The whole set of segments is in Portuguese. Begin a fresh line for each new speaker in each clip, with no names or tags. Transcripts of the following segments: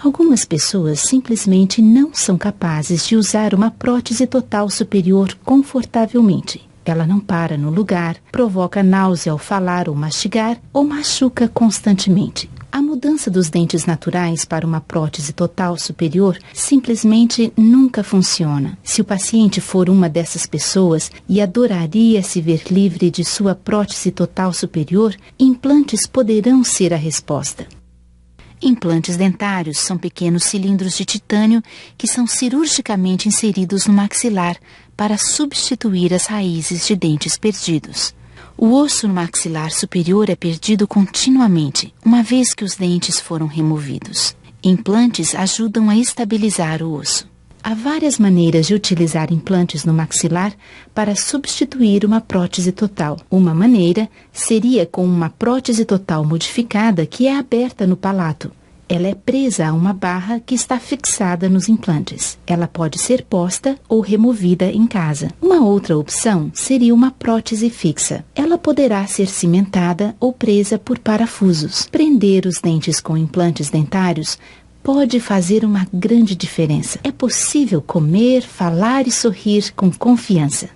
Algumas pessoas simplesmente não são capazes de usar uma prótese total superior confortavelmente. Ela não para no lugar, provoca náusea ao falar ou mastigar, ou machuca constantemente. A mudança dos dentes naturais para uma prótese total superior simplesmente nunca funciona. Se o paciente for uma dessas pessoas e adoraria se ver livre de sua prótese total superior, implantes poderão ser a resposta. Implantes dentários são pequenos cilindros de titânio que são cirurgicamente inseridos no maxilar para substituir as raízes de dentes perdidos. O osso no maxilar superior é perdido continuamente, uma vez que os dentes foram removidos. Implantes ajudam a estabilizar o osso. Há várias maneiras de utilizar implantes no maxilar para substituir uma prótese total. Uma maneira seria com uma prótese total modificada que é aberta no palato. Ela é presa a uma barra que está fixada nos implantes. Ela pode ser posta ou removida em casa. Uma outra opção seria uma prótese fixa. Ela poderá ser cimentada ou presa por parafusos. Prender os dentes com implantes dentários pode fazer uma grande diferença. É possível comer, falar e sorrir com confiança.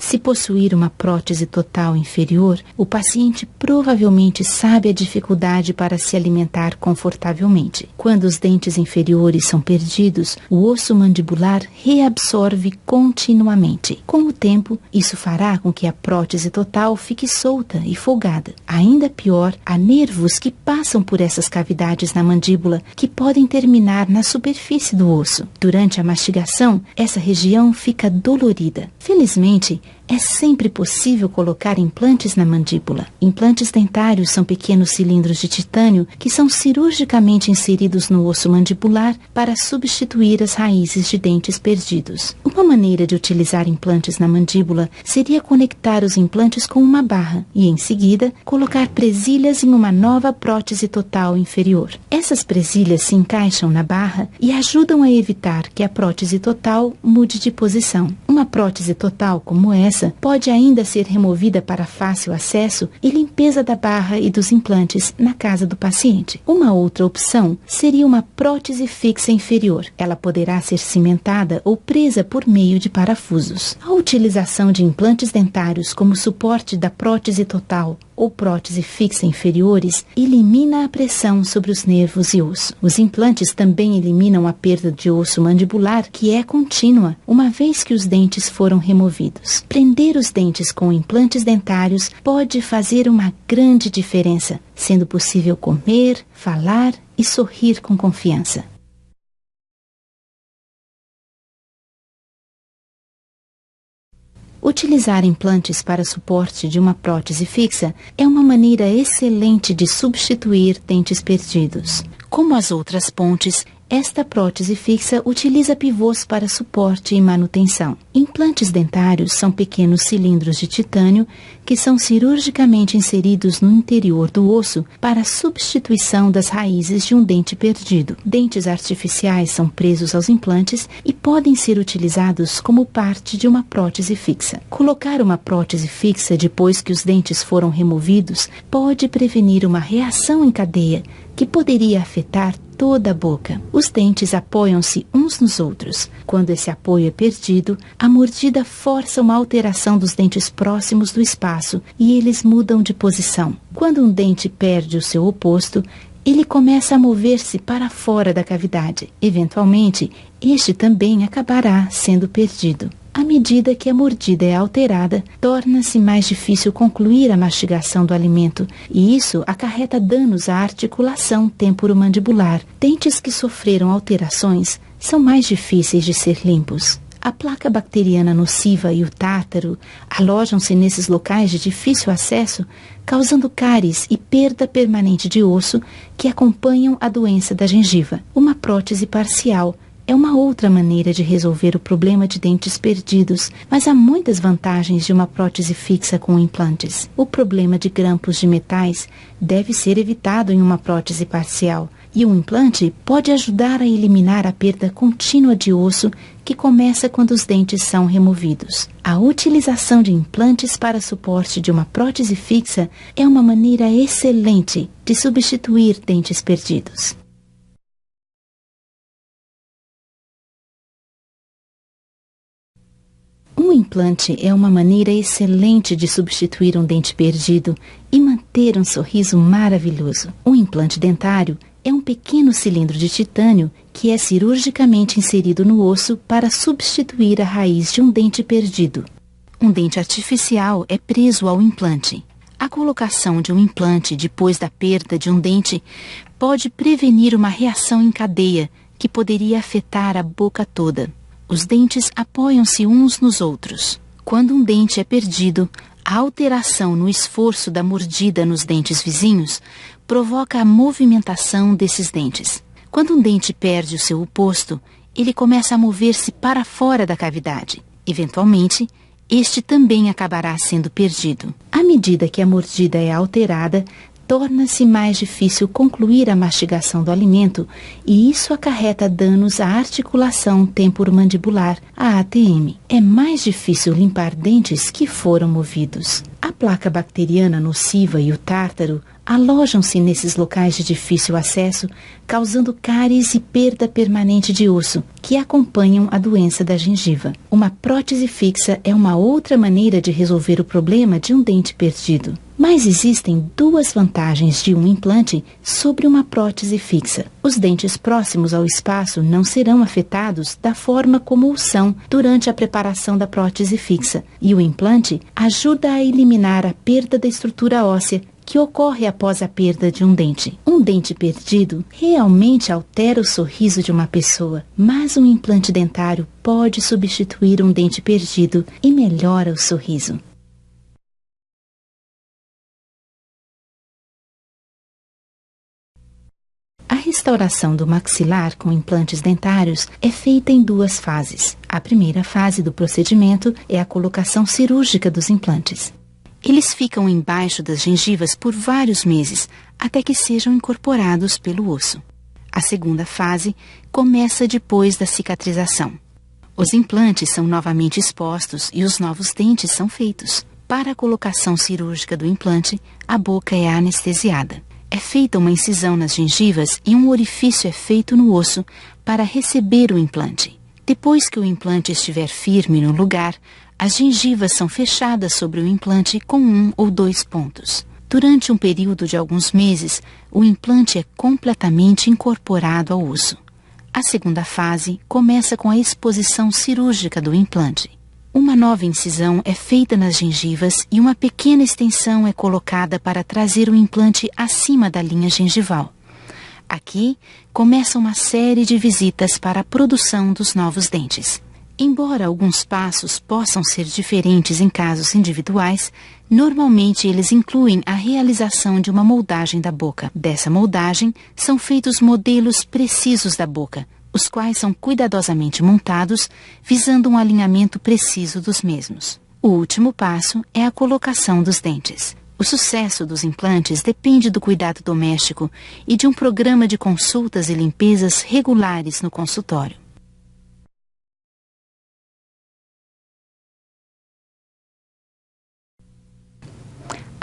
Se possuir uma prótese total inferior, o paciente provavelmente sabe a dificuldade para se alimentar confortavelmente. Quando os dentes inferiores são perdidos, o osso mandibular reabsorve continuamente. Com o tempo, isso fará com que a prótese total fique solta e folgada. Ainda pior, há nervos que passam por essas cavidades na mandíbula que podem terminar na superfície do osso. Durante a mastigação, essa região fica dolorida. Felizmente, é sempre possível colocar implantes na mandíbula. Implantes dentários são pequenos cilindros de titânio que são cirurgicamente inseridos no osso mandibular para substituir as raízes de dentes perdidos. Uma maneira de utilizar implantes na mandíbula seria conectar os implantes com uma barra e, em seguida, colocar presilhas em uma nova prótese total inferior. Essas presilhas se encaixam na barra e ajudam a evitar que a prótese total mude de posição. Uma prótese total como essa pode ainda ser removida para fácil acesso e limpeza da barra e dos implantes na casa do paciente. Uma outra opção seria uma prótese fixa inferior. Ela poderá ser cimentada ou presa por meio de parafusos. A utilização de implantes dentários como suporte da prótese total ou prótese fixa inferiores elimina a pressão sobre os nervos e osso. Os implantes também eliminam a perda de osso mandibular, que é contínua, uma vez que os dentes foram removidos. Prender os dentes com implantes dentários pode fazer uma grande diferença, sendo possível comer, falar e sorrir com confiança. Utilizar implantes para suporte de uma prótese fixa é uma maneira excelente de substituir dentes perdidos. Como as outras pontes, esta prótese fixa utiliza pivôs para suporte e manutenção. Implantes dentários são pequenos cilindros de titânio que são cirurgicamente inseridos no interior do osso para a substituição das raízes de um dente perdido. Dentes artificiais são presos aos implantes e podem ser utilizados como parte de uma prótese fixa. Colocar uma prótese fixa depois que os dentes foram removidos pode prevenir uma reação em cadeia que poderia afetar toda a boca. Os dentes apoiam-se uns nos outros. Quando esse apoio é perdido, a mordida força uma alteração dos dentes próximos do espaço e eles mudam de posição. Quando um dente perde o seu oposto, ele começa a mover-se para fora da cavidade. Eventualmente, este também acabará sendo perdido. À medida que a mordida é alterada, torna-se mais difícil concluir a mastigação do alimento, e isso acarreta danos à articulação temporomandibular. Dentes que sofreram alterações são mais difíceis de ser limpos. A placa bacteriana nociva e o tártaro alojam-se nesses locais de difícil acesso, causando cáries e perda permanente de osso que acompanham a doença da gengiva. Uma prótese parcial é uma outra maneira de resolver o problema de dentes perdidos, mas há muitas vantagens de uma prótese fixa com implantes. O problema de grampos de metais deve ser evitado em uma prótese parcial, E o implante pode ajudar a eliminar a perda contínua de osso que começa quando os dentes são removidos. A utilização de implantes para suporte de uma prótese fixa é uma maneira excelente de substituir dentes perdidos. Um implante é uma maneira excelente de substituir um dente perdido e manter um sorriso maravilhoso. Um implante dentário é um pequeno cilindro de titânio que é cirurgicamente inserido no osso para substituir a raiz de um dente perdido. Um dente artificial é preso ao implante. A colocação de um implante depois da perda de um dente pode prevenir uma reação em cadeia que poderia afetar a boca toda. Os dentes apoiam-se uns nos outros. Quando um dente é perdido, a alteração no esforço da mordida nos dentes vizinhos provoca a movimentação desses dentes. Quando um dente perde o seu oposto, ele começa a mover-se para fora da cavidade. Eventualmente, este também acabará sendo perdido. À medida que a mordida é alterada, torna-se mais difícil concluir a mastigação do alimento e isso acarreta danos à articulação temporomandibular, a ATM. É mais difícil limpar dentes que foram movidos. A placa bacteriana nociva e o tártaro alojam-se nesses locais de difícil acesso, causando cáries e perda permanente de osso, que acompanham a doença da gengiva. Uma prótese fixa é uma outra maneira de resolver o problema de um dente perdido. Mas existem duas vantagens de um implante sobre uma prótese fixa. Os dentes próximos ao espaço não serão afetados da forma como o são durante a preparação da prótese fixa, e o implante ajuda a eliminar a perda da estrutura óssea que ocorre após a perda de um dente. Um dente perdido realmente altera o sorriso de uma pessoa, mas um implante dentário pode substituir um dente perdido e melhora o sorriso. A restauração do maxilar com implantes dentários é feita em duas fases. A primeira fase do procedimento é a colocação cirúrgica dos implantes. Eles ficam embaixo das gengivas por vários meses, até que sejam incorporados pelo osso. A segunda fase começa depois da cicatrização. Os implantes são novamente expostos e os novos dentes são feitos. Para a colocação cirúrgica do implante, a boca é anestesiada. É feita uma incisão nas gengivas e um orifício é feito no osso para receber o implante. Depois que o implante estiver firme no lugar, as gengivas são fechadas sobre o implante com 1 ou 2 pontos. Durante um período de alguns meses, o implante é completamente incorporado ao osso. A segunda fase começa com a exposição cirúrgica do implante. Uma nova incisão é feita nas gengivas e uma pequena extensão é colocada para trazer o implante acima da linha gengival. Aqui começa uma série de visitas para a produção dos novos dentes. Embora alguns passos possam ser diferentes em casos individuais, normalmente eles incluem a realização de uma moldagem da boca. Dessa moldagem, são feitos modelos precisos da boca, os quais são cuidadosamente montados, visando um alinhamento preciso dos mesmos. O último passo é a colocação dos dentes. O sucesso dos implantes depende do cuidado doméstico e de um programa de consultas e limpezas regulares no consultório.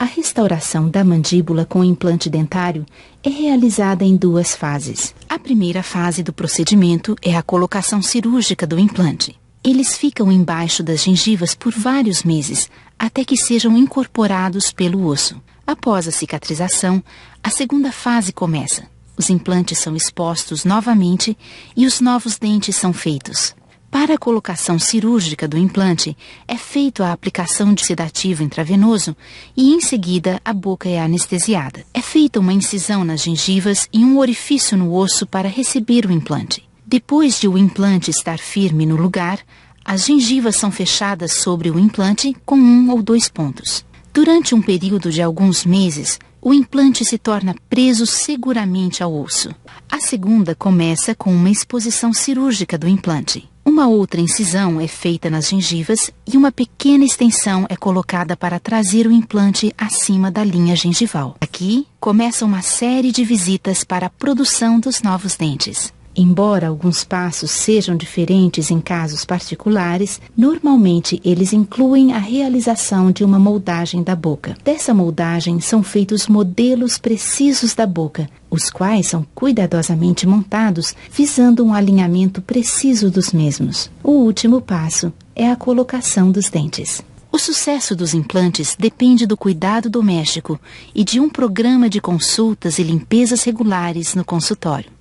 A restauração da mandíbula com implante dentário é realizada em duas fases. A primeira fase do procedimento é a colocação cirúrgica do implante. Eles ficam embaixo das gengivas por vários meses, até que sejam incorporados pelo osso. Após a cicatrização, a segunda fase começa. Os implantes são expostos novamente e os novos dentes são feitos. Para a colocação cirúrgica do implante, é feita a aplicação de sedativo intravenoso e, em seguida, a boca é anestesiada. É feita uma incisão nas gengivas e um orifício no osso para receber o implante. Depois de o implante estar firme no lugar, as gengivas são fechadas sobre o implante com 1 ou 2 pontos. Durante um período de alguns meses, o implante se torna preso seguramente ao osso. A segunda começa com uma exposição cirúrgica do implante. Uma outra incisão é feita nas gengivas e uma pequena extensão é colocada para trazer o implante acima da linha gengival. Aqui começa uma série de visitas para a produção dos novos dentes. Embora alguns passos sejam diferentes em casos particulares, normalmente eles incluem a realização de uma moldagem da boca. Dessa moldagem são feitos modelos precisos da boca, os quais são cuidadosamente montados, visando um alinhamento preciso dos mesmos. O último passo é a colocação dos dentes. O sucesso dos implantes depende do cuidado doméstico e de um programa de consultas e limpezas regulares no consultório.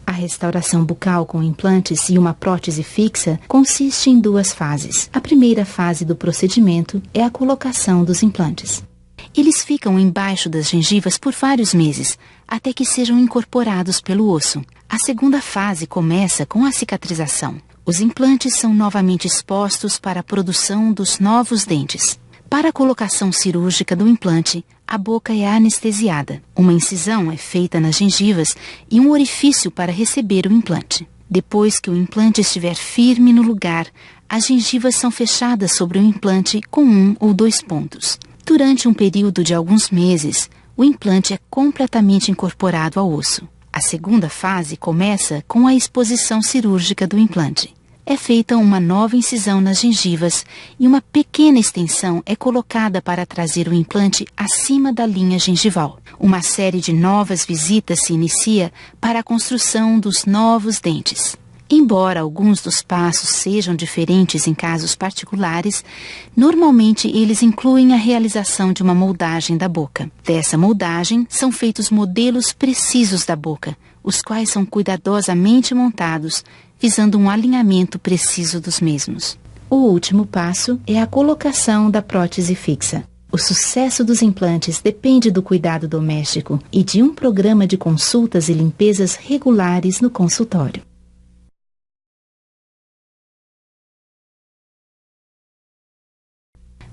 A restauração bucal com implantes e uma prótese fixa consiste em duas fases. A primeira fase do procedimento é a colocação dos implantes. Eles ficam embaixo das gengivas por vários meses, até que sejam incorporados pelo osso. A segunda fase começa com a cicatrização. Os implantes são novamente expostos para a produção dos novos dentes. Para a colocação cirúrgica do implante, a boca é anestesiada. Uma incisão é feita nas gengivas e um orifício para receber o implante. Depois que o implante estiver firme no lugar, as gengivas são fechadas sobre o implante com 1 ou 2 pontos. Durante um período de alguns meses, o implante é completamente incorporado ao osso. A segunda fase começa com a exposição cirúrgica do implante. É feita uma nova incisão nas gengivas e uma pequena extensão é colocada para trazer o implante acima da linha gengival. Uma série de novas visitas se inicia para a construção dos novos dentes. Embora alguns dos passos sejam diferentes em casos particulares, normalmente eles incluem a realização de uma moldagem da boca. Dessa moldagem são feitos modelos precisos da boca, os quais são cuidadosamente montados, visando um alinhamento preciso dos mesmos. O último passo é a colocação da prótese fixa. O sucesso dos implantes depende do cuidado doméstico e de um programa de consultas e limpezas regulares no consultório.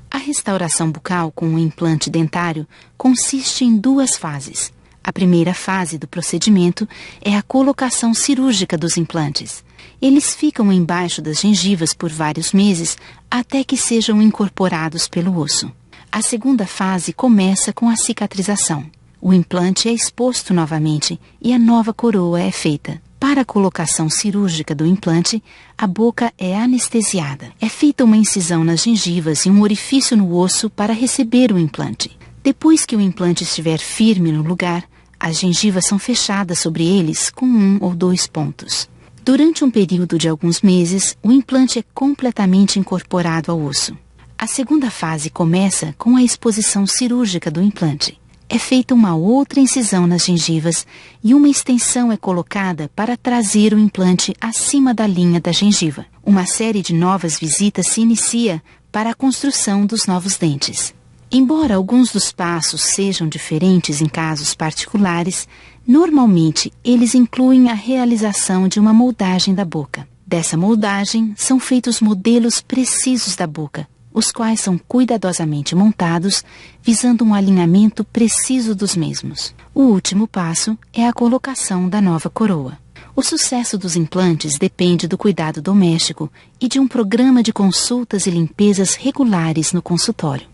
A restauração bucal com o implante dentário consiste em duas fases. A primeira fase do procedimento é a colocação cirúrgica dos implantes. Eles ficam embaixo das gengivas por vários meses até que sejam incorporados pelo osso. A segunda fase começa com a cicatrização. O implante é exposto novamente e a nova coroa é feita. Para a colocação cirúrgica do implante, a boca é anestesiada. É feita uma incisão nas gengivas e um orifício no osso para receber o implante. Depois que o implante estiver firme no lugar, as gengivas são fechadas sobre eles com 1 ou 2 pontos. Durante um período de alguns meses, o implante é completamente incorporado ao osso. A segunda fase começa com a exposição cirúrgica do implante. É feita uma outra incisão nas gengivas e uma extensão é colocada para trazer o implante acima da linha da gengiva. Uma série de novas visitas se inicia para a construção dos novos dentes. Embora alguns dos passos sejam diferentes em casos particulares, normalmente eles incluem a realização de uma moldagem da boca. Dessa moldagem são feitos modelos precisos da boca, os quais são cuidadosamente montados, visando um alinhamento preciso dos mesmos. O último passo é a colocação da nova coroa. O sucesso dos implantes depende do cuidado doméstico e de um programa de consultas e limpezas regulares no consultório.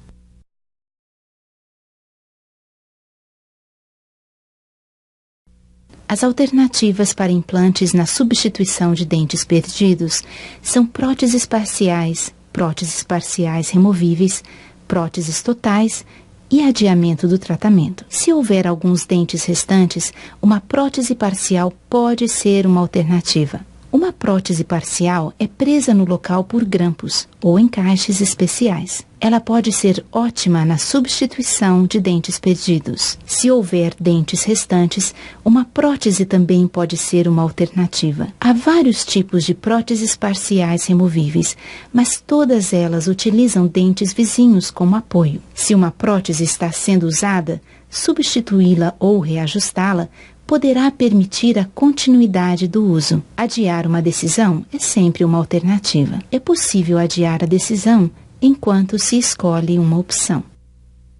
As alternativas para implantes na substituição de dentes perdidos são próteses parciais removíveis, próteses totais e adiamento do tratamento. Se houver alguns dentes restantes, uma prótese parcial pode ser uma alternativa. Uma prótese parcial é presa no local por grampos ou encaixes especiais. Ela pode ser ótima na substituição de dentes perdidos. Se houver dentes restantes, uma prótese também pode ser uma alternativa. Há vários tipos de próteses parciais removíveis, mas todas elas utilizam dentes vizinhos como apoio. Se uma prótese está sendo usada, substituí-la ou reajustá-la poderá permitir a continuidade do uso. Adiar uma decisão é sempre uma alternativa. É possível adiar a decisão enquanto se escolhe uma opção.